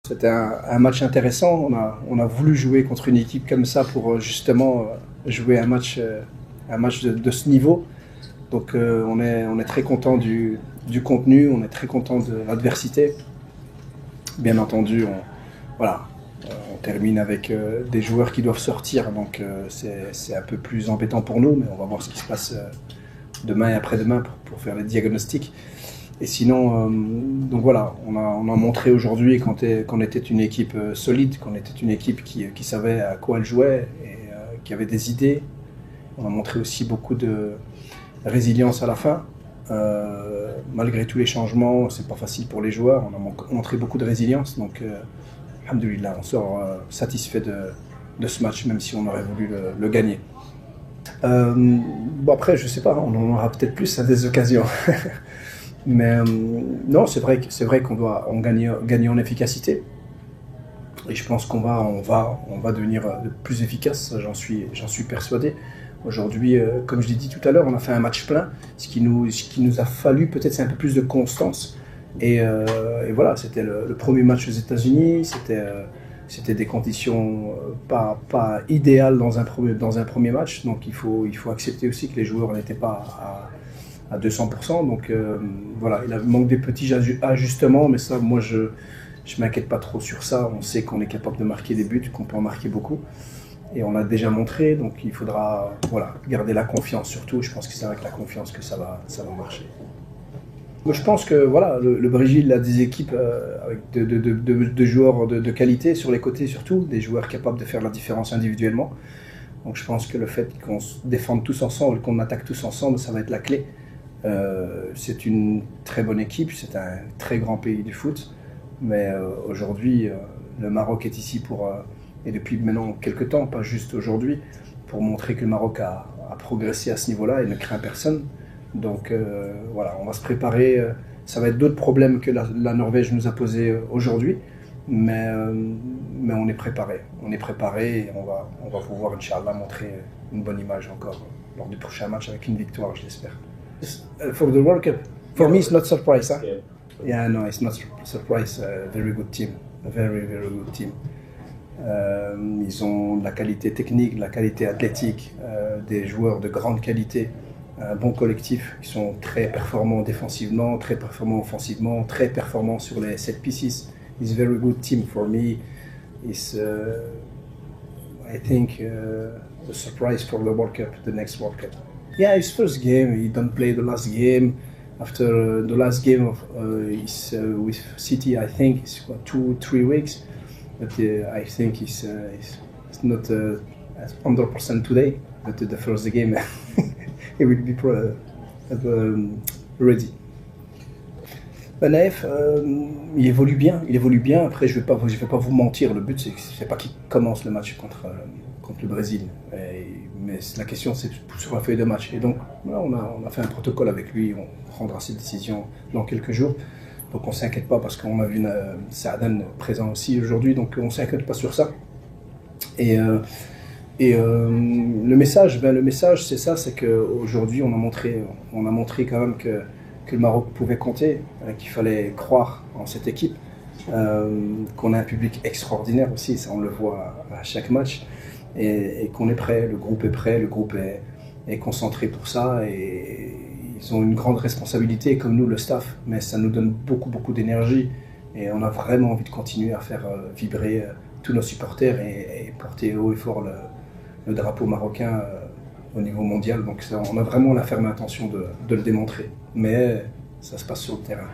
C'était un match intéressant. On a voulu jouer contre une équipe comme ça pour justement jouer un match de ce niveau. Donc on est très content du contenu, on est très content de l'adversité. Bien entendu, on termine avec des joueurs qui doivent sortir, donc c'est un peu plus embêtant pour nous, mais on va voir ce qui se passe demain et après-demain pour faire les diagnostics. Et sinon, donc voilà, on a montré aujourd'hui qu'on était une équipe solide, qu'on était une équipe qui savait à quoi elle jouait et qui avait des idées. On a montré aussi beaucoup de résilience à la fin. Malgré tous les changements, c'est pas facile pour les joueurs. On a montré beaucoup de résilience, donc alhamdoulilah, on sort satisfait de ce match, même si on aurait voulu le gagner. Bon après, je sais pas, on en aura peut-être plus à des occasions. Mais non, c'est vrai qu'on doit gagner en efficacité. Et je pense qu'on va devenir plus efficace, j'en suis persuadé. Aujourd'hui, comme je l'ai dit tout à l'heure, on a fait un match plein. Ce qui nous a fallu peut-être, c'est un peu plus de constance. Et voilà, c'était le premier match aux États-Unis. C'était des conditions pas idéales dans un premier match. Donc il faut accepter aussi que les joueurs n'étaient pas à 200%. Donc voilà, il manque des petits ajustements, mais ça, moi, je m'inquiète pas trop sur ça. On sait qu'on est capable de marquer des buts, qu'on peut en marquer beaucoup. Et on l'a déjà montré, donc il faudra garder la confiance surtout. Je pense que c'est avec la confiance que ça va marcher. Moi, je pense que le Brésil a des équipes avec de joueurs de qualité sur les côtés surtout, des joueurs capables de faire la différence individuellement. Donc je pense que le fait qu'on se défende tous ensemble, qu'on attaque tous ensemble, ça va être la clé. C'est une très bonne équipe, c'est un très grand pays du foot, mais aujourd'hui le Maroc est ici et depuis maintenant quelques temps, pas juste aujourd'hui, pour montrer que le Maroc a progressé à ce niveau-là et ne craint personne. Donc voilà, on va se préparer, ça va être d'autres problèmes que la Norvège nous a posés aujourd'hui, mais on est préparé. On est préparé et on va pouvoir, Inch'Allah, montrer une bonne image encore lors du prochain match avec une victoire, je l'espère. For the World Cup, for me it's not surprise. Huh? Yeah, no, it's not surprise. Very good team, a very good team. Ils ont de la qualité technique, de la qualité athlétique, des joueurs de grande qualité, un bon collectif. Ils sont très performants défensivement, très performants offensivement, très performants sur les set pieces. It's a very good team for me. It's, I think, a surprise for the World Cup, the next World Cup. Yeah, his first game, he don't play the last game. After the last game with City, I think it's 2-3 weeks. But I think it's not 100% today. But the first game, he will be ready. Ben Naïf, il évolue bien. Après, je vais pas vous mentir. Le but, c'est pas qu'il commence le match contre le Brésil. Mais la question, c'est sur la feuille de match. Et donc, là, on a fait un protocole avec lui. On prendra ses décisions dans quelques jours. Donc, on ne s'inquiète pas parce qu'on a vu Saadan présent aussi aujourd'hui. Donc, on ne s'inquiète pas sur ça. Et le message, c'est ça, c'est qu'aujourd'hui, on a montré quand même que le Maroc pouvait compter, qu'il fallait croire en cette équipe, qu'on a un public extraordinaire aussi, ça on le voit à chaque match, et qu'on est prêt, le groupe est prêt, le groupe est concentré pour ça, et ils ont une grande responsabilité, comme nous, le staff, mais ça nous donne beaucoup d'énergie, et on a vraiment envie de continuer à faire vibrer tous nos supporters et porter haut et fort le drapeau marocain au niveau mondial. Donc ça, on a vraiment la ferme intention de le démontrer. Mais ça se passe sur le terrain.